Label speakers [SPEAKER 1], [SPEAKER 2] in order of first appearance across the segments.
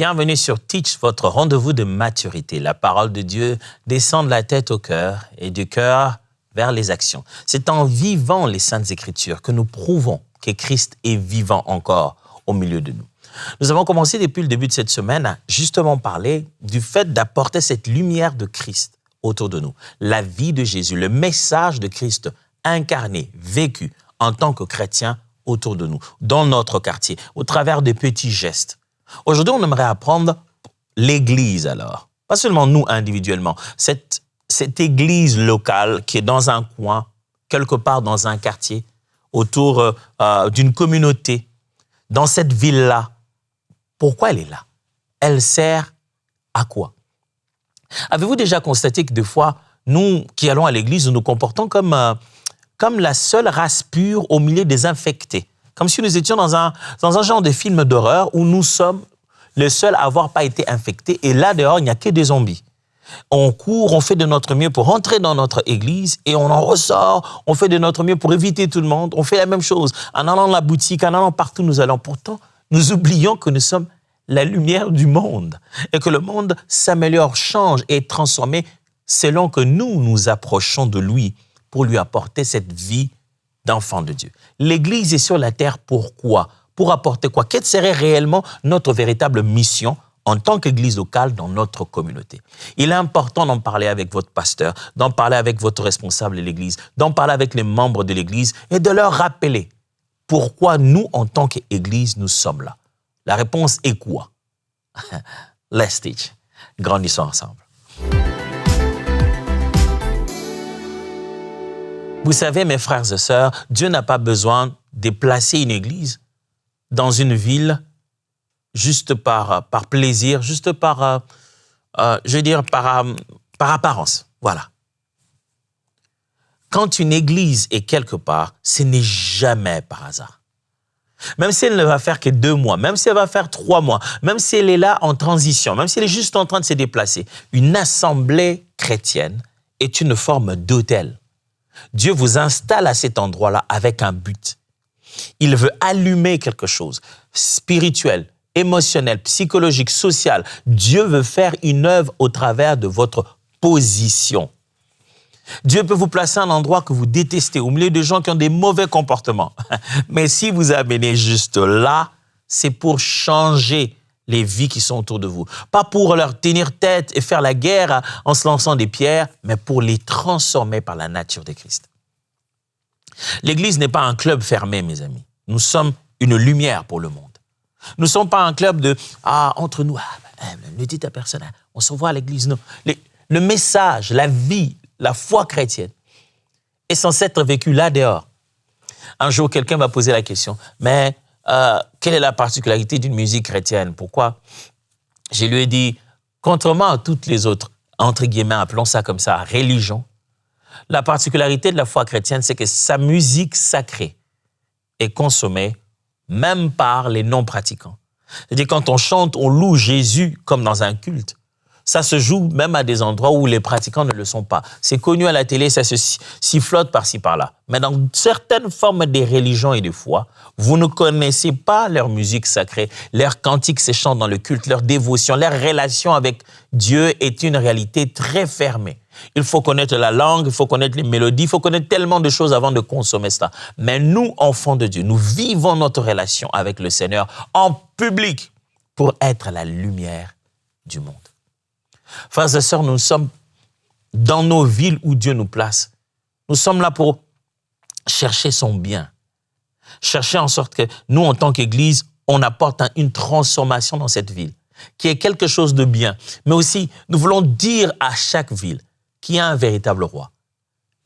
[SPEAKER 1] Bienvenue sur Teach, votre rendez-vous de maturité. La parole de Dieu descend de la tête au cœur et du cœur vers les actions. C'est en vivant les Saintes Écritures que nous prouvons que Christ est vivant encore au milieu de nous. Nous avons commencé depuis le début de cette semaine à justement parler du fait d'apporter cette lumière de Christ autour de nous. La vie de Jésus, le message de Christ incarné, vécu en tant que chrétien autour de nous, dans notre quartier, au travers des petits gestes. Aujourd'hui, on aimerait apprendre l'Église alors. Pas seulement nous individuellement. Cette Église locale qui est dans un coin, quelque part dans un quartier, autour d'une communauté, dans cette ville-là. Pourquoi elle est là? Elle sert à quoi? Avez-vous déjà constaté que des fois, nous qui allons à l'Église, nous nous comportons comme la seule race pure au milieu des infectés? Comme si nous étions dans un genre de film d'horreur où nous sommes les seuls à n'avoir pas été infectés. Et là, dehors, il n'y a que des zombies. On court, on fait de notre mieux pour rentrer dans notre église et on en ressort. On fait de notre mieux pour éviter tout le monde. On fait la même chose. En allant dans la boutique, en allant partout, nous allons. Pourtant, nous oublions que nous sommes la lumière du monde et que le monde s'améliore, change et est transformé selon que nous nous approchons de lui pour lui apporter cette vie d'enfant de Dieu. L'Église est sur la terre, pourquoi? Pour apporter quoi? Quelle serait réellement notre véritable mission en tant qu'Église locale dans notre communauté? Il est important d'en parler avec votre pasteur, d'en parler avec votre responsable de l'Église, d'en parler avec les membres de l'Église et de leur rappeler pourquoi nous, en tant qu'Église, nous sommes là. La réponse est quoi? Let's teach. Grandissons ensemble. Vous savez, mes frères et sœurs, Dieu n'a pas besoin de placer une église dans une ville juste par plaisir, juste par apparence. Voilà. Quand une église est quelque part, ce n'est jamais par hasard. Même si elle ne va faire que 2 mois, même si elle va faire 3 mois, même si elle est là en transition, même si elle est juste en train de se déplacer, une assemblée chrétienne est une forme d'hôtel. Dieu vous installe à cet endroit-là avec un but. Il veut allumer quelque chose, spirituel, émotionnel, psychologique, social. Dieu veut faire une œuvre au travers de votre position. Dieu peut vous placer à un endroit que vous détestez, au milieu de gens qui ont des mauvais comportements. Mais si vous amenez juste là, c'est pour changer les vies qui sont autour de vous. Pas pour leur tenir tête et faire la guerre en se lançant des pierres, mais pour les transformer par la nature de Christ. L'Église n'est pas un club fermé, mes amis. Nous sommes une lumière pour le monde. Nous ne sommes pas un club de « entre nous, ne dites à personne, on se voit à l'Église. » Non. Le message, la vie, la foi chrétienne est censée être vécue là dehors. Un jour, quelqu'un m'a posé la question « Mais quelle est la particularité d'une musique chrétienne? Pourquoi? » Je lui ai dit « Contrairement à toutes les autres, entre guillemets, appelons ça comme ça, religions, la particularité de la foi chrétienne, c'est que sa musique sacrée est consommée même par les non-pratiquants. C'est-à-dire quand on chante, on loue Jésus comme dans un culte. Ça se joue même à des endroits où les pratiquants ne le sont pas. C'est connu à la télé, ça se sifflote par-ci, par-là. Mais dans certaines formes des religions et des foi, vous ne connaissez pas leur musique sacrée, leurs cantiques se chantent dans le culte, leur dévotion, leur relation avec Dieu est une réalité très fermée. Il faut connaître la langue, il faut connaître les mélodies, il faut connaître tellement de choses avant de consommer cela. Mais nous, enfants de Dieu, nous vivons notre relation avec le Seigneur en public pour être la lumière du monde. Frères et sœurs, nous sommes dans nos villes où Dieu nous place. Nous sommes là pour chercher son bien. Chercher en sorte que nous, en tant qu'Église, on apporte une transformation dans cette ville, qui est quelque chose de bien. Mais aussi, nous voulons dire à chaque ville qu'il y a un véritable roi,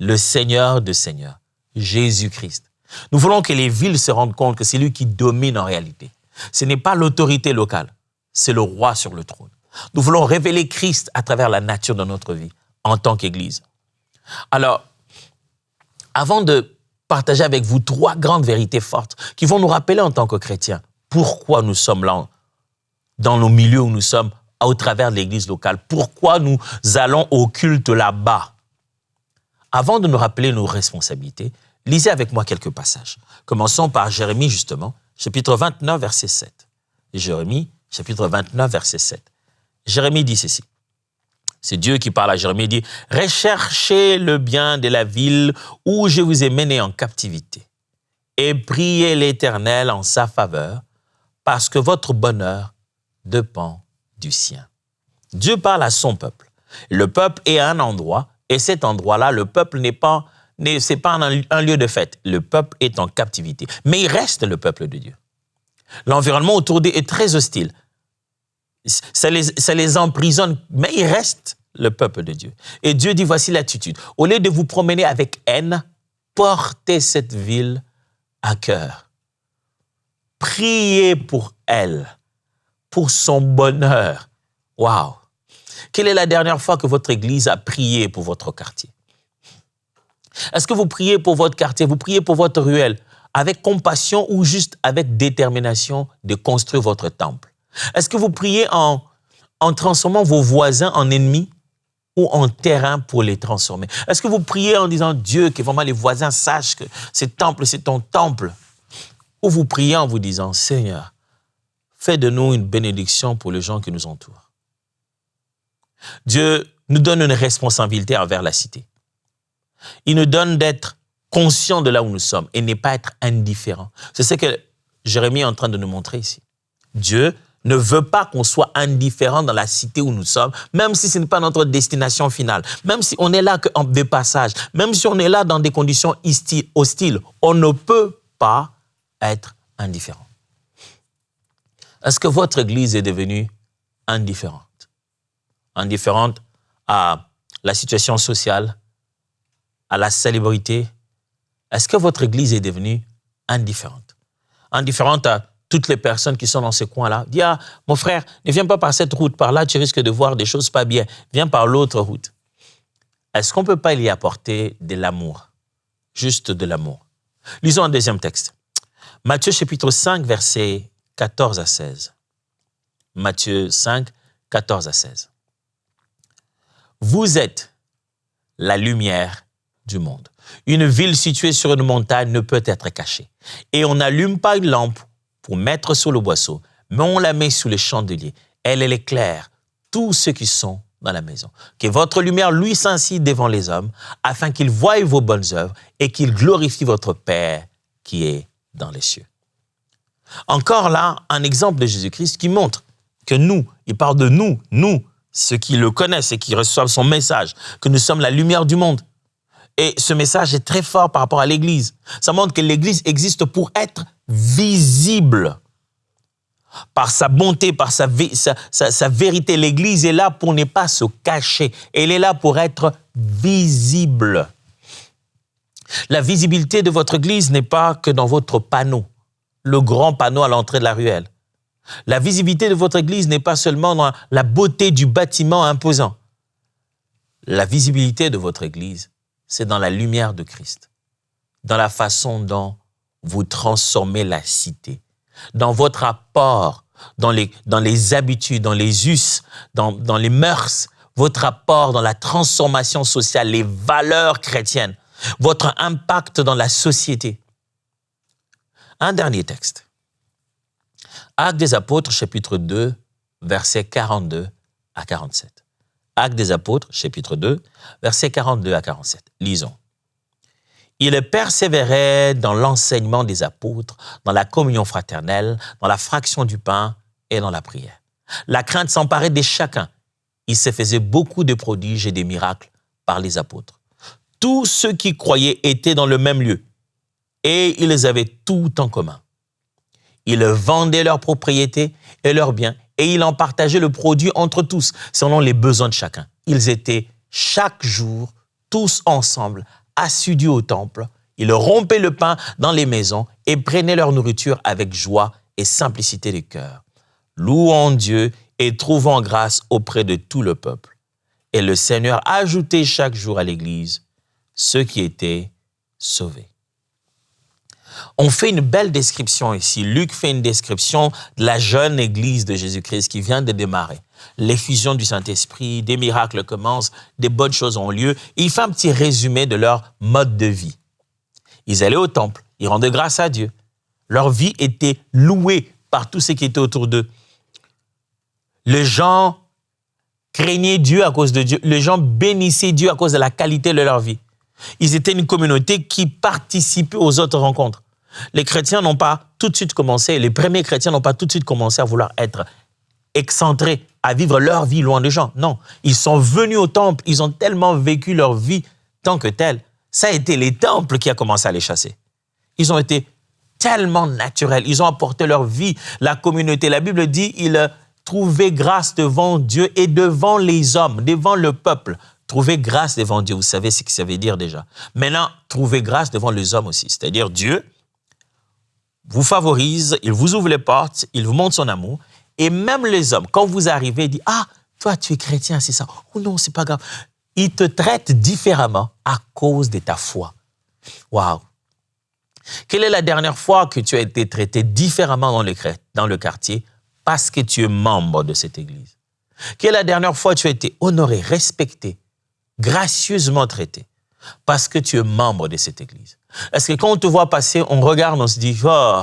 [SPEAKER 1] le Seigneur de Seigneurs, Jésus-Christ. Nous voulons que les villes se rendent compte que c'est lui qui domine en réalité. Ce n'est pas l'autorité locale, c'est le roi sur le trône. Nous voulons révéler Christ à travers la nature de notre vie en tant qu'Église. Alors, avant de partager avec vous 3 grandes vérités fortes qui vont nous rappeler en tant que chrétiens pourquoi nous sommes là dans nos milieux où nous sommes au travers de l'Église locale, pourquoi nous allons au culte là-bas. Avant de nous rappeler nos responsabilités, lisez avec moi quelques passages. Commençons par Jérémie justement, chapitre 29, verset 7. Jérémie, chapitre 29, verset 7. Jérémie dit ceci. C'est Dieu qui parle à Jérémie, il dit « Recherchez le bien de la ville où je vous ai mené en captivité et priez l'Éternel en sa faveur, parce que votre bonheur dépend du sien. » Dieu parle à son peuple. Le peuple est à un endroit, et cet endroit-là, le peuple c'est pas un lieu de fête. Le peuple est en captivité. Mais il reste le peuple de Dieu. L'environnement autour d'eux est très hostile. Ça les emprisonne, mais il reste le peuple de Dieu. Et Dieu dit, voici l'attitude. Au lieu de vous promener avec haine, portez cette ville à cœur. Priez pour elle, pour son bonheur. Waouh! Quelle est la dernière fois que votre église a prié pour votre quartier? Est-ce que vous priez pour votre quartier, vous priez pour votre ruelle, avec compassion ou juste avec détermination de construire votre temple? Est-ce que vous priez en transformant vos voisins en ennemis ou en terrain pour les transformer? Est-ce que vous priez en disant, Dieu, que vraiment les voisins sachent que ce temple, c'est ton temple? Ou vous priez en vous disant, Seigneur, fais de nous une bénédiction pour les gens qui nous entourent. Dieu nous donne une responsabilité envers la cité. Il nous donne d'être conscients de là où nous sommes et ne pas être indifférents. C'est ce que Jérémie est en train de nous montrer ici. Dieu ne veut pas qu'on soit indifférent dans la cité où nous sommes, même si ce n'est pas notre destination finale, même si on est là en dépassage, même si on est là dans des conditions hostiles, on ne peut pas être indifférent. Est-ce que votre église est devenue indifférente? Indifférente à la situation sociale, à la célébrité? Est-ce que votre église est devenue indifférente? Indifférente à toutes les personnes qui sont dans ce coin-là. Dis, ah, mon frère, ne viens pas par cette route, par là tu risques de voir des choses pas bien. Viens par l'autre route. Est-ce qu'on ne peut pas y apporter de l'amour? Juste de l'amour. Lisons un deuxième texte. Matthieu chapitre 5, versets 14 à 16. Matthieu 5, 14 à 16. Vous êtes la lumière du monde. Une ville située sur une montagne ne peut être cachée. Et on n'allume pas une lampe pour mettre sous le boisseau, mais on la met sous le chandelier. Elle éclaire tous ceux qui sont dans la maison. Que votre lumière luise ainsi devant les hommes, afin qu'ils voient vos bonnes œuvres et qu'ils glorifient votre Père qui est dans les cieux. Encore là, un exemple de Jésus-Christ qui montre que nous, il parle de nous, ceux qui le connaissent et qui reçoivent son message, que nous sommes la lumière du monde. Et ce message est très fort par rapport à l'Église. Ça montre que l'Église existe pour être visible. Par sa bonté, par sa vérité, l'Église est là pour ne pas se cacher. Elle est là pour être visible. La visibilité de votre Église n'est pas que dans votre panneau, le grand panneau à l'entrée de la ruelle. La visibilité de votre Église n'est pas seulement dans la beauté du bâtiment imposant. La visibilité de votre Église, c'est dans la lumière de Christ, dans la façon dont vous transformez la cité, dans votre apport, dans les habitudes, dans les us, dans les mœurs, votre apport dans la transformation sociale, les valeurs chrétiennes, votre impact dans la société. Un dernier texte. Actes des Apôtres, chapitre 2, versets 42 à 47. Actes des Apôtres, chapitre 2, versets 42 à 47. Lisons. Il persévérait dans l'enseignement des apôtres, dans la communion fraternelle, dans la fraction du pain et dans la prière. La crainte s'emparait de chacun. Il se faisait beaucoup de prodiges et de miracles par les apôtres. Tous ceux qui croyaient étaient dans le même lieu et ils avaient tout en commun. Ils vendaient leurs propriétés et leurs biens et ils en partageaient le produit entre tous, selon les besoins de chacun. Ils étaient chaque jour, tous ensemble, assidus au temple. Ils rompaient le pain dans les maisons et prenaient leur nourriture avec joie et simplicité de cœur, louant Dieu et trouvant grâce auprès de tout le peuple. Et le Seigneur ajoutait chaque jour à l'Église ceux qui étaient sauvés. On fait une belle description ici. Luc fait une description de la jeune église de Jésus-Christ qui vient de démarrer. L'effusion du Saint-Esprit, des miracles commencent, des bonnes choses ont lieu. Et il fait un petit résumé de leur mode de vie. Ils allaient au temple, ils rendaient grâce à Dieu. Leur vie était louée par tous ceux qui étaient autour d'eux. Les gens craignaient Dieu à cause de Dieu. Les gens bénissaient Dieu à cause de la qualité de leur vie. Ils étaient une communauté qui participait aux autres rencontres. Les chrétiens n'ont pas tout de suite commencé, les premiers chrétiens n'ont pas tout de suite commencé à vouloir être excentrés, à vivre leur vie loin des gens. Non, ils sont venus au temple, ils ont tellement vécu leur vie tant que telle. Ça a été les temples qui a commencé à les chasser. Ils ont été tellement naturels, ils ont apporté leur vie, la communauté. La Bible dit, ils trouvaient grâce devant Dieu et devant les hommes, devant le peuple. Trouver grâce devant Dieu, vous savez ce que ça veut dire déjà. Maintenant, trouver grâce devant les hommes aussi. C'est-à-dire Dieu vous favorise, il vous ouvre les portes, il vous montre son amour. Et même les hommes, quand vous arrivez, ils disent « Ah, toi, tu es chrétien, c'est ça. Oh non, c'est pas grave. » Ils te traitent différemment à cause de ta foi. Waouh! Quelle est la dernière fois que tu as été traité différemment dans le quartier parce que tu es membre de cette église? Quelle est la dernière fois que tu as été honoré, respecté, gracieusement traité parce que tu es membre de cette église? Est-ce que quand on te voit passer, on regarde, on se dit « Oh,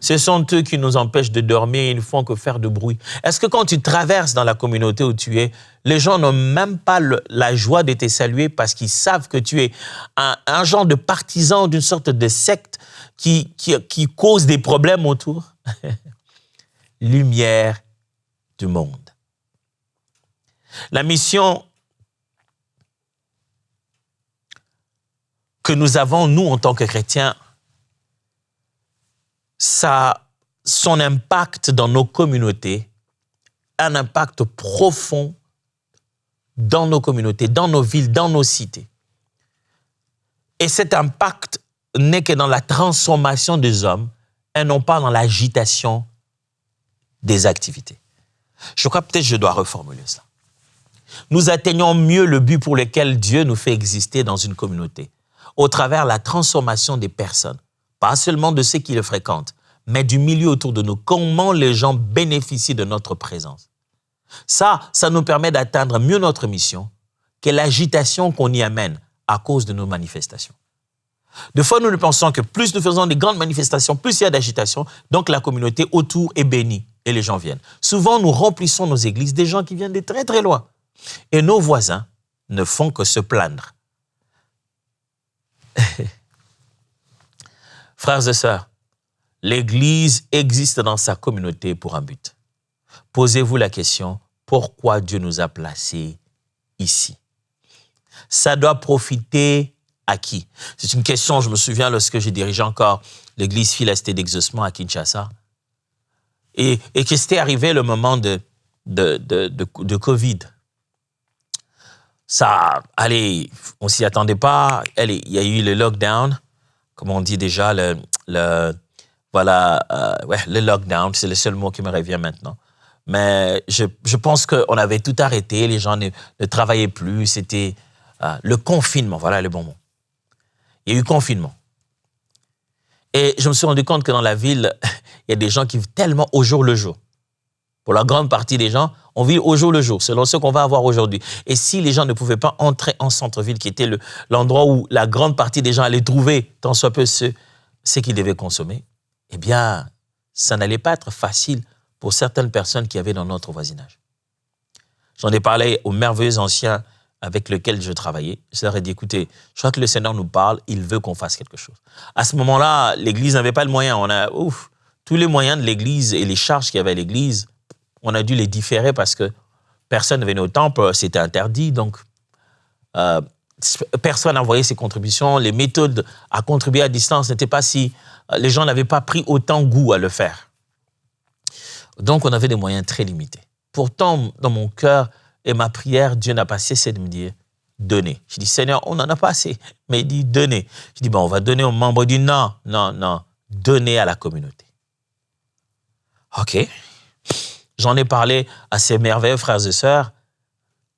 [SPEAKER 1] ce sont eux qui nous empêchent de dormir, ils ne font que faire de bruit. » Est-ce que quand tu traverses dans la communauté où tu es, les gens n'ont même pas la joie de te saluer parce qu'ils savent que tu es un genre de partisan d'une sorte de secte qui cause des problèmes autour? Lumière du monde. La mission que nous avons, nous, en tant que chrétiens, ça a son impact dans nos communautés, un impact profond dans nos communautés, dans nos villes, dans nos cités. Et cet impact n'est que dans la transformation des hommes et non pas dans l'agitation des activités. Je crois peut-être que je dois reformuler ça. Nous atteignons mieux le but pour lequel Dieu nous fait exister dans une communauté, au travers de la transformation des personnes, pas seulement de ceux qui le fréquentent, mais du milieu autour de nous. Comment les gens bénéficient de notre présence. Ça nous permet d'atteindre mieux notre mission que l'agitation qu'on y amène à cause de nos manifestations. Des fois, nous pensons que plus nous faisons des grandes manifestations, plus il y a d'agitation, donc la communauté autour est bénie et les gens viennent. Souvent, nous remplissons nos églises des gens qui viennent de très très loin. Et nos voisins ne font que se plaindre. Frères et sœurs, l'Église existe dans sa communauté pour un but. Posez-vous la question, pourquoi Dieu nous a placés ici? Ça doit profiter à qui? C'est une question, je me souviens lorsque j'ai dirigé encore l'Église Philasté d'Exaucement à Kinshasa et que c'était arrivé le moment de Covid. Ça, allez, on s'y attendait pas. Allez, il y a eu le lockdown, comme on dit déjà, le lockdown, c'est le seul mot qui me revient maintenant. Mais je pense qu'on avait tout arrêté, les gens ne travaillaient plus, c'était le confinement, voilà le bon mot. Il y a eu confinement. Et je me suis rendu compte que dans la ville, il y a des gens qui vivent tellement au jour le jour. Pour la grande partie des gens, on vit au jour le jour, selon ce qu'on va avoir aujourd'hui. Et si les gens ne pouvaient pas entrer en centre-ville, qui était l'endroit où la grande partie des gens allaient trouver, tant soit peu ce qu'ils devaient consommer, eh bien, ça n'allait pas être facile pour certaines personnes qui avaient dans notre voisinage. J'en ai parlé aux merveilleux anciens avec lesquels je travaillais. Je leur ai dit, écoutez, je crois que le Seigneur nous parle, il veut qu'on fasse quelque chose. À ce moment-là, l'Église n'avait pas le moyen. On a, tous les moyens de l'Église et les charges qu'il y avait à l'Église, on a dû les différer parce que personne ne venait au temple, c'était interdit. Donc, personne n'envoyait ses contributions. Les méthodes à contribuer à distance n'étaient pas si... les gens n'avaient pas pris autant goût à le faire. Donc, on avait des moyens très limités. Pourtant, dans mon cœur et ma prière, Dieu n'a pas cessé de me dire, donnez. Je dis, Seigneur, on n'en a pas assez. Mais il dit, donnez. Je dis, bon, on va donner aux membres. Il dit, non, donnez à la communauté. OK. J'en ai parlé à ces merveilleux frères et sœurs.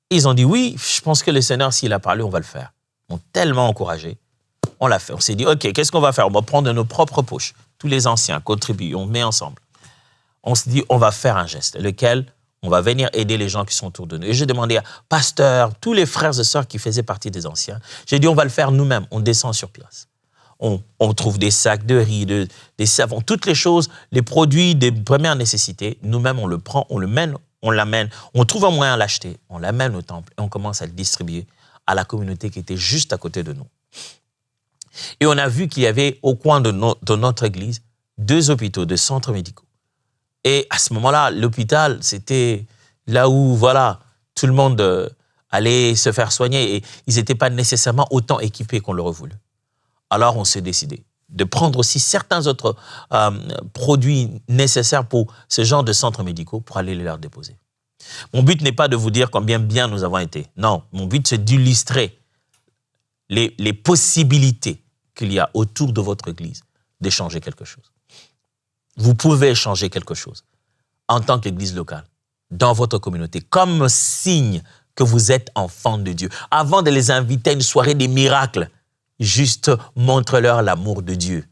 [SPEAKER 1] Ils ont dit, oui, je pense que le Seigneur, s'il a parlé, on va le faire. Ils m'ont tellement encouragé. On l'a fait. On s'est dit, OK, qu'est-ce qu'on va faire? On va prendre de nos propres poches. Tous les anciens contribuent, on met ensemble. On se dit, on va faire un geste, lequel on va venir aider les gens qui sont autour de nous. Et j'ai demandé à pasteur, tous les frères et sœurs qui faisaient partie des anciens, j'ai dit, on va le faire nous-mêmes. On descend sur place. On trouve des sacs de riz, des savons, toutes les choses, les produits des premières nécessités. Nous-mêmes, on le prend, on le mène on l'amène, on trouve un moyen à l'acheter, on l'amène au temple et on commence à le distribuer à la communauté qui était juste à côté de nous. Et on a vu qu'il y avait au coin de notre église 2 hôpitaux, 2 centres médicaux. Et à ce moment-là, l'hôpital, c'était là où, voilà, tout le monde allait se faire soigner et ils n'étaient pas nécessairement autant équipés qu'on l'aurait voulu. Alors, on s'est décidé de prendre aussi certains autres produits nécessaires pour ce genre de centres médicaux pour aller les leur déposer. Mon but n'est pas de vous dire combien bien nous avons été. Non, mon but, c'est d'illustrer les possibilités qu'il y a autour de votre église d'échanger quelque chose. Vous pouvez changer quelque chose en tant qu'église locale, dans votre communauté, comme signe que vous êtes enfants de Dieu. Avant de les inviter à une soirée des miracles, juste montre-leur l'amour de Dieu.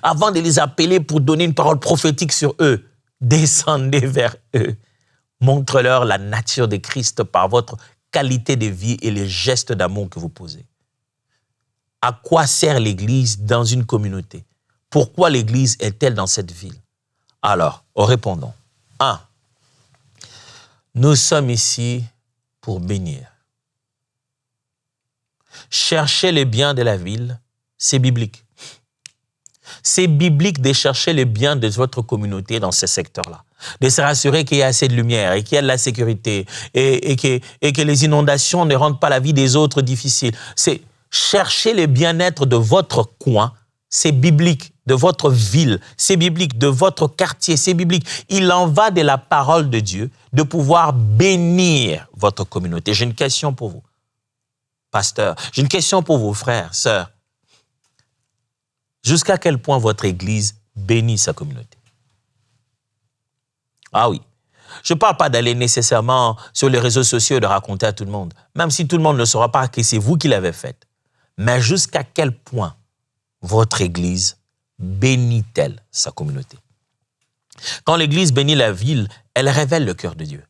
[SPEAKER 1] Avant de les appeler pour donner une parole prophétique sur eux, descendez vers eux. Montre-leur la nature de Christ par votre qualité de vie et les gestes d'amour que vous posez. À quoi sert l'Église dans une communauté? Pourquoi l'Église est-elle dans cette ville? Alors, répondons. 1. Nous sommes ici pour bénir. Chercher les biens de la ville, c'est biblique. C'est biblique de chercher les biens de votre communauté dans ce secteur-là. De se rassurer qu'il y a assez de lumière et qu'il y a de la sécurité et que les inondations ne rendent pas la vie des autres difficile. C'est chercher le bien-être de votre coin, c'est biblique, de votre ville, c'est biblique, de votre quartier, c'est biblique. Il en va de la parole de Dieu de pouvoir bénir votre communauté. J'ai une question pour vous, pasteur. J'ai une question pour vous, frères, sœurs. Jusqu'à quel point votre Église bénit sa communauté? Ah oui. Je ne parle pas d'aller nécessairement sur les réseaux sociaux et de raconter à tout le monde, même si tout le monde ne saura pas que c'est vous qui l'avez faite. Mais jusqu'à quel point votre Église bénit-elle sa communauté? Quand l'Église bénit la ville, elle révèle le cœur de Dieu.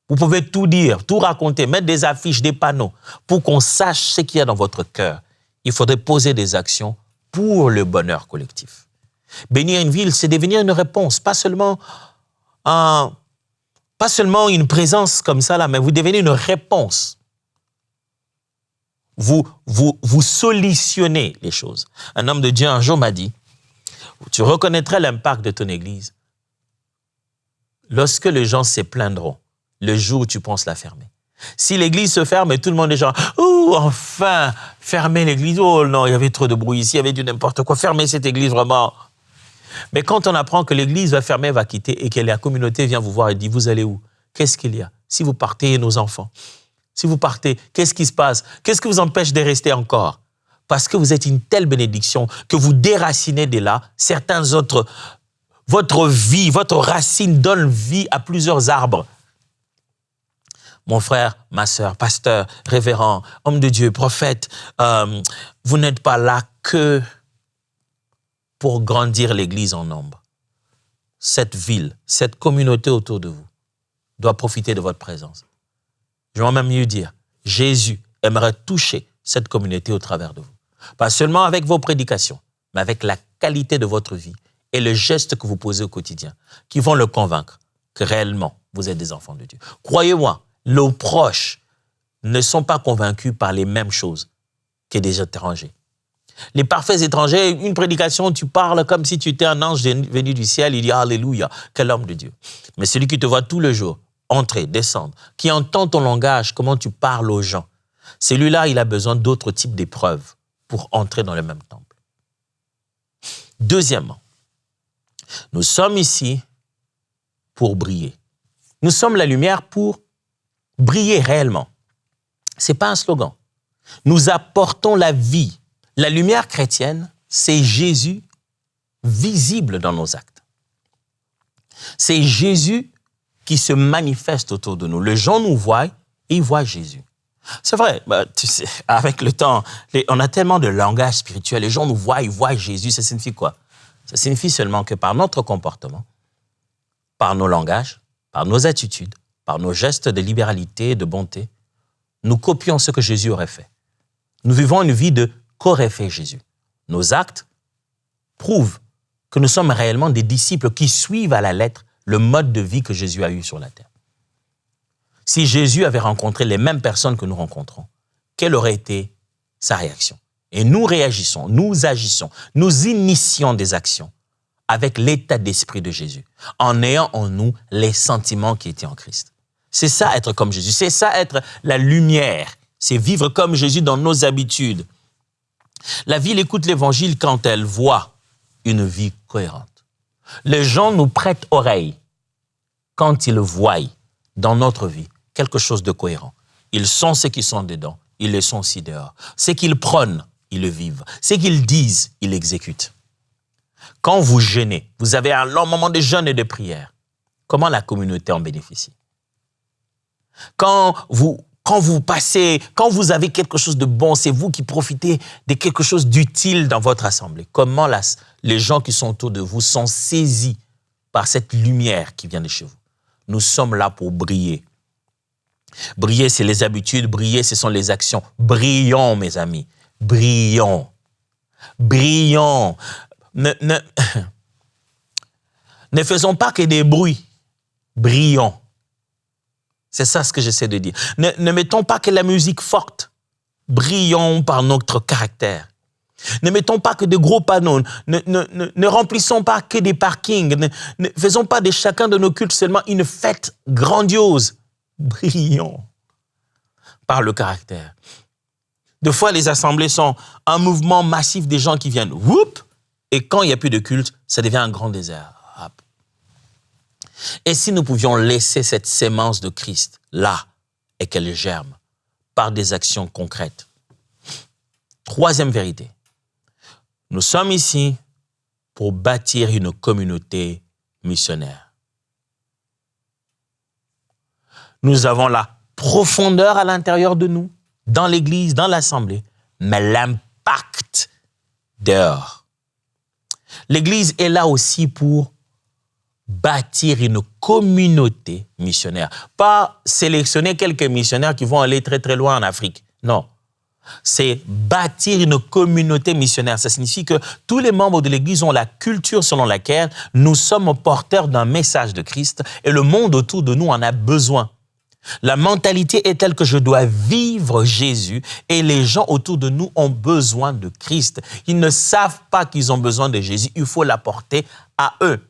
[SPEAKER 1] Vous pouvez tout dire, tout raconter, mettre des affiches, des panneaux, pour qu'on sache ce qu'il y a dans votre cœur. Il faudrait poser des actions pour le bonheur collectif. Bénir une ville, c'est devenir une réponse, pas seulement une présence comme ça, là, mais vous devenez une réponse. Vous solutionnez les choses. Un homme de Dieu un jour m'a dit, tu reconnaîtrais l'impact de ton église lorsque les gens se plaindront le jour où tu penses la fermer. Si l'église se ferme et tout le monde est genre, oh, enfin, fermer l'église, oh non, il y avait trop de bruit ici, il y avait du n'importe quoi, fermer cette église vraiment. Mais quand on apprend que l'église va fermer, va quitter et que la communauté vient vous voir et dit, vous allez où? Qu'est-ce qu'il y a? Si vous partez, nos enfants, si vous partez, qu'est-ce qui se passe? Qu'est-ce qui vous empêche de rester encore? Parce que vous êtes une telle bénédiction que vous déracinez de là certains autres. Votre vie, votre racine donne vie à plusieurs arbres. Mon frère, ma sœur, pasteur, révérend, homme de Dieu, prophète, vous n'êtes pas là que pour grandir l'Église en nombre. Cette ville, cette communauté autour de vous doit profiter de votre présence. Je vais même mieux dire, Jésus aimerait toucher cette communauté au travers de vous. Pas seulement avec vos prédications, mais avec la qualité de votre vie et le geste que vous posez au quotidien, qui vont le convaincre que réellement, vous êtes des enfants de Dieu. Croyez-moi, nos proches ne sont pas convaincus par les mêmes choses que des étrangers. Les parfaits étrangers, une prédication, tu parles comme si tu étais un ange venu du ciel, il dit « Alléluia, quel homme de Dieu ». Mais celui qui te voit tous les jours, entrer, descendre, qui entend ton langage, comment tu parles aux gens, celui-là, il a besoin d'autres types d'épreuves pour entrer dans le même temple. Deuxièmement, nous sommes ici pour briller. Nous sommes la lumière pour briller réellement. Ce n'est pas un slogan. Nous apportons la vie. La lumière chrétienne, c'est Jésus visible dans nos actes. C'est Jésus qui se manifeste autour de nous. Les gens nous voient et ils voient Jésus. C'est vrai, tu sais, avec le temps, on a tellement de langage spirituel. Les gens nous voient, ils voient Jésus. Ça signifie quoi? Ça signifie seulement que par notre comportement, par nos langages, par nos attitudes, par nos gestes de libéralité et de bonté, nous copions ce que Jésus aurait fait. Nous vivons une vie de qu'aurait fait Jésus. Nos actes prouvent que nous sommes réellement des disciples qui suivent à la lettre le mode de vie que Jésus a eu sur la terre. si Jésus avait rencontré les mêmes personnes que nous rencontrons, quelle aurait été sa réaction? Et nous réagissons, nous agissons, nous initions des actions avec l'état d'esprit de Jésus, en ayant en nous les sentiments qui étaient en Christ. C'est ça être comme Jésus, c'est ça être la lumière, c'est vivre comme Jésus dans nos habitudes. La ville écoute l'évangile quand elle voit une vie cohérente. Les gens nous prêtent oreille quand ils voient dans notre vie quelque chose de cohérent. Ils sont ce qu'ils sont dedans, ils le sont aussi dehors. Ce qu'ils prônent, ils le vivent. Ce qu'ils disent, ils l'exécutent. Quand vous jeûnez, vous avez un long moment de jeûne et de prière. Comment la communauté en bénéficie? Quand vous avez quelque chose de bon, c'est vous qui profitez de quelque chose d'utile dans votre assemblée. Comment les gens qui sont autour de vous sont saisis par cette lumière qui vient de chez vous? Nous sommes là pour briller. Briller, c'est les habitudes. Briller, ce sont les actions. Brillons, mes amis. Brillons. Brillons. Ne faisons pas que des bruits. Brillons. C'est ça ce que j'essaie de dire. Ne mettons pas que la musique forte. Brillons par notre caractère. Ne mettons pas que de gros panneaux. Ne remplissons pas que des parkings. Ne faisons pas de chacun de nos cultes seulement une fête grandiose. Brillons par le caractère. Des fois, les assemblées sont un mouvement massif des gens qui viennent. Whoop, et quand il n'y a plus de culte, ça devient un grand désert. Hop. Et si nous pouvions laisser cette sémence de Christ là et qu'elle germe par des actions concrètes. Troisième vérité. Nous sommes ici pour bâtir une communauté missionnaire. Nous avons la profondeur à l'intérieur de nous, dans l'Église, dans l'Assemblée, mais l'impact dehors. L'Église est là aussi pour bâtir une communauté missionnaire. Pas sélectionner quelques missionnaires qui vont aller très très loin en Afrique. Non. C'est bâtir une communauté missionnaire. Ça signifie que tous les membres de l'Église ont la culture selon laquelle nous sommes porteurs d'un message de Christ et le monde autour de nous en a besoin. La mentalité est telle que je dois vivre Jésus et les gens autour de nous ont besoin de Christ. Ils ne savent pas qu'ils ont besoin de Jésus, il faut l'apporter à eux.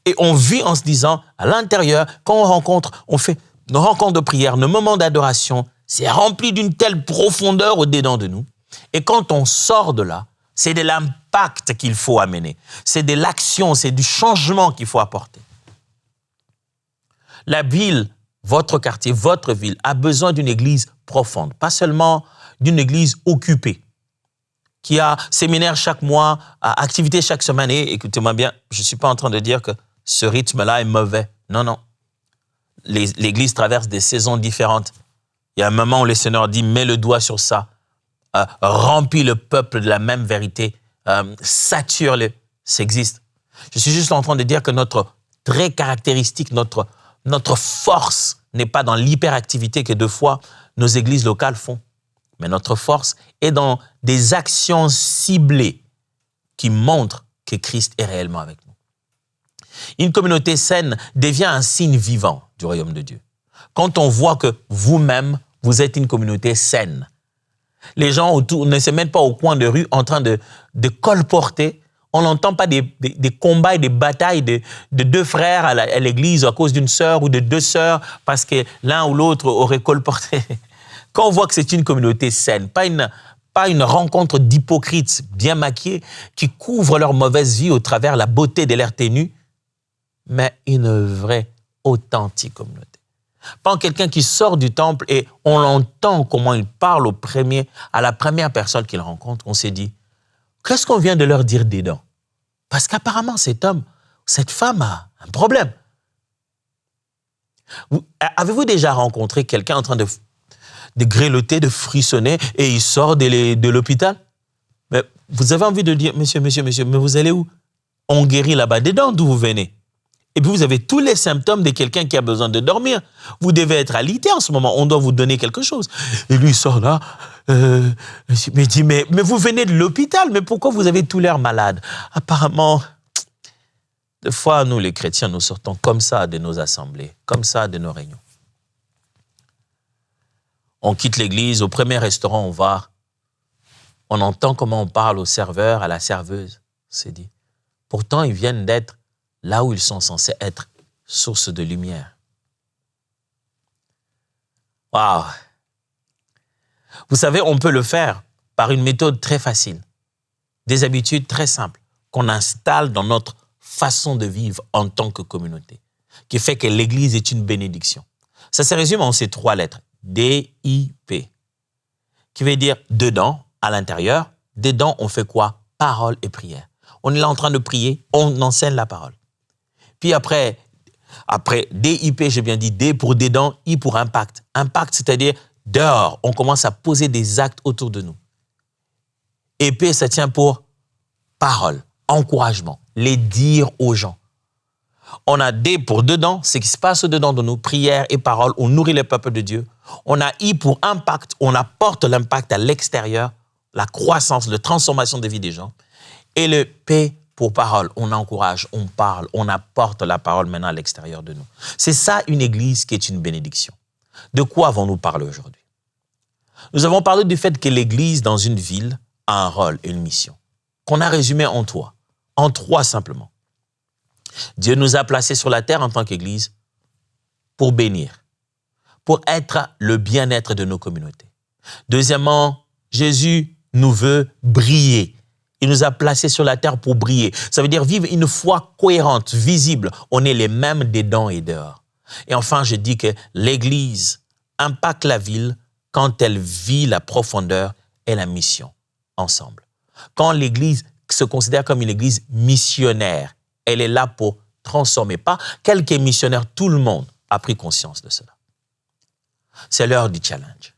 [SPEAKER 1] Et on vit en se disant, à l'intérieur, quand on fait nos rencontres de prière, nos moments d'adoration, c'est rempli d'une telle profondeur au-dedans de nous. Et quand on sort de là, c'est de l'impact qu'il faut amener. C'est de l'action, c'est du changement qu'il faut apporter. La ville, votre quartier, votre ville a besoin d'une église profonde, pas seulement d'une église occupée, qui a séminaire chaque mois, activité chaque semaine. Et écoutez-moi bien, je ne suis pas en train de dire que ce rythme-là est mauvais. Non, non. L'église traverse des saisons différentes. Il y a un moment où le Seigneur dit, mets le doigt sur ça, remplis le peuple de la même vérité, sature-le, ça existe. Je suis juste en train de dire que notre trait caractéristique, notre force n'est pas dans l'hyperactivité que deux fois nos églises locales font. Mais notre force est dans des actions ciblées qui montrent que Christ est réellement avec nous. Une communauté saine devient un signe vivant du royaume de Dieu. Quand on voit que vous-même, vous êtes une communauté saine, les gens autour ne se mettent pas au coin de rue en train de colporter. On n'entend pas des combats et des batailles de deux frères à l'église à cause d'une sœur ou de deux sœurs parce que l'un ou l'autre aurait colporté. Quand on voit que c'est une communauté saine, pas une rencontre d'hypocrites bien maquillés qui couvrent leur mauvaise vie au travers la beauté de l'air ténu, mais une vraie, authentique communauté. Pas quelqu'un qui sort du temple et on l'entend comment il parle à la première personne qu'il rencontre. On s'est dit, qu'est-ce qu'on vient de leur dire dedans? Parce qu'apparemment, cet homme, cette femme a un problème. Avez-vous déjà rencontré quelqu'un en train de grelotter, de frissonner et il sort de l'hôpital? Mais vous avez envie de dire, monsieur, mais vous allez où? On guérit là-bas dedans, d'où vous venez. Et puis vous avez tous les symptômes de quelqu'un qui a besoin de dormir. Vous devez être alité en ce moment, on doit vous donner quelque chose. Et lui, il sort là, il dit, mais vous venez de l'hôpital, mais pourquoi vous avez tout l'air malade? Apparemment, des fois, nous les chrétiens, nous sortons comme ça de nos assemblées, comme ça de nos réunions. On quitte l'église, au premier restaurant, on va. On entend comment on parle au serveur, à la serveuse. C'est dit. Pourtant, ils viennent d'être là où ils sont censés être, source de lumière. Waouh! Vous savez, on peut le faire par une méthode très facile. Des habitudes très simples qu'on installe dans notre façon de vivre en tant que communauté, qui fait que l'Église est une bénédiction. Ça se résume en ces 3 lettres, D-I-P, qui veut dire dedans, à l'intérieur. Dedans, on fait quoi? Parole et prière. On est là en train de prier, on enseigne la parole. Puis après D-I-P, j'ai bien dit D pour dedans, I pour impact. Impact, c'est-à-dire dehors, on commence à poser des actes autour de nous. Et P, ça tient pour parole, encouragement, les dire aux gens. On a D pour dedans, ce qui se passe dedans de nous, prière et parole, on nourrit le peuple de Dieu. On a I pour impact, on apporte l'impact à l'extérieur, la croissance, la transformation de vie des gens. Et le P pour parole, on encourage, on parle, on apporte la parole maintenant à l'extérieur de nous. C'est ça une église qui est une bénédiction. De quoi avons-nous parlé aujourd'hui? Nous avons parlé du fait que l'église dans une ville a un rôle et une mission, qu'on a résumé en 3 simplement. Dieu nous a placés sur la terre en tant qu'église pour bénir, pour être le bien-être de nos communautés. Deuxièmement, Jésus nous veut briller. Il nous a placés sur la terre pour briller. Ça veut dire vivre une foi cohérente, visible. On est les mêmes dedans et dehors. Et enfin, je dis que l'Église impacte la ville quand elle vit la profondeur et la mission ensemble. Quand l'Église se considère comme une Église missionnaire, elle est là pour transformer. Pas quelques missionnaires, tout le monde a pris conscience de cela. C'est l'heure du challenge.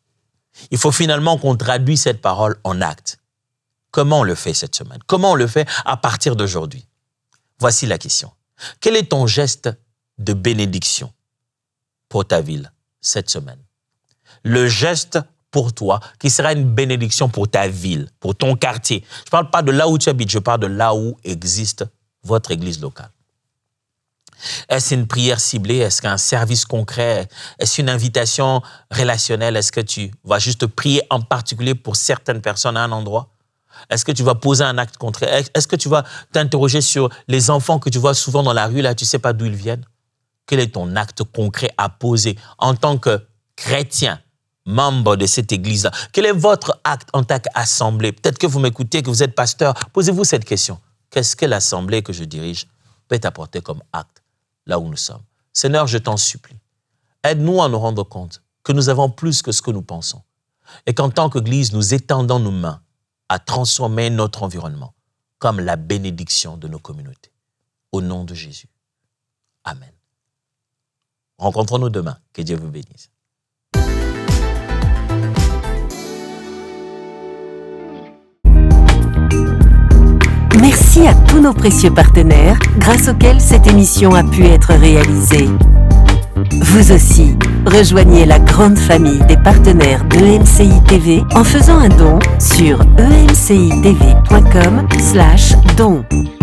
[SPEAKER 1] Il faut finalement qu'on traduise cette parole en actes. Comment on le fait cette semaine? Comment on le fait à partir d'aujourd'hui? Voici la question. Quel est ton geste de bénédiction pour ta ville cette semaine? Le geste pour toi qui sera une bénédiction pour ta ville, pour ton quartier. Je ne parle pas de là où tu habites, je parle de là où existe votre église locale. Est-ce une prière ciblée? Est-ce qu'un service concret? Est-ce une invitation relationnelle? Est-ce que tu vas juste prier en particulier pour certaines personnes à un endroit? Est-ce que tu vas poser un acte concret? Est-ce que tu vas t'interroger sur les enfants que tu vois souvent dans la rue, là, tu ne sais pas d'où ils viennent? Quel est ton acte concret à poser en tant que chrétien, membre de cette église-là? Quel est votre acte en tant qu'assemblée? Peut-être que vous m'écoutez, que vous êtes pasteur. Posez-vous cette question. Qu'est-ce que l'assemblée que je dirige peut apporter comme acte là où nous sommes? Seigneur, je t'en supplie. Aide-nous à nous rendre compte que nous avons plus que ce que nous pensons. Et qu'en tant qu'église, nous étendons nos mains à transformer notre environnement comme la bénédiction de nos communautés. Au nom de Jésus. Amen. Rencontrons-nous demain. Que Dieu vous bénisse.
[SPEAKER 2] Merci à tous nos précieux partenaires grâce auxquels cette émission a pu être réalisée. Vous aussi, rejoignez la grande famille des partenaires d'EMCI TV en faisant un don sur emcitv.com/don.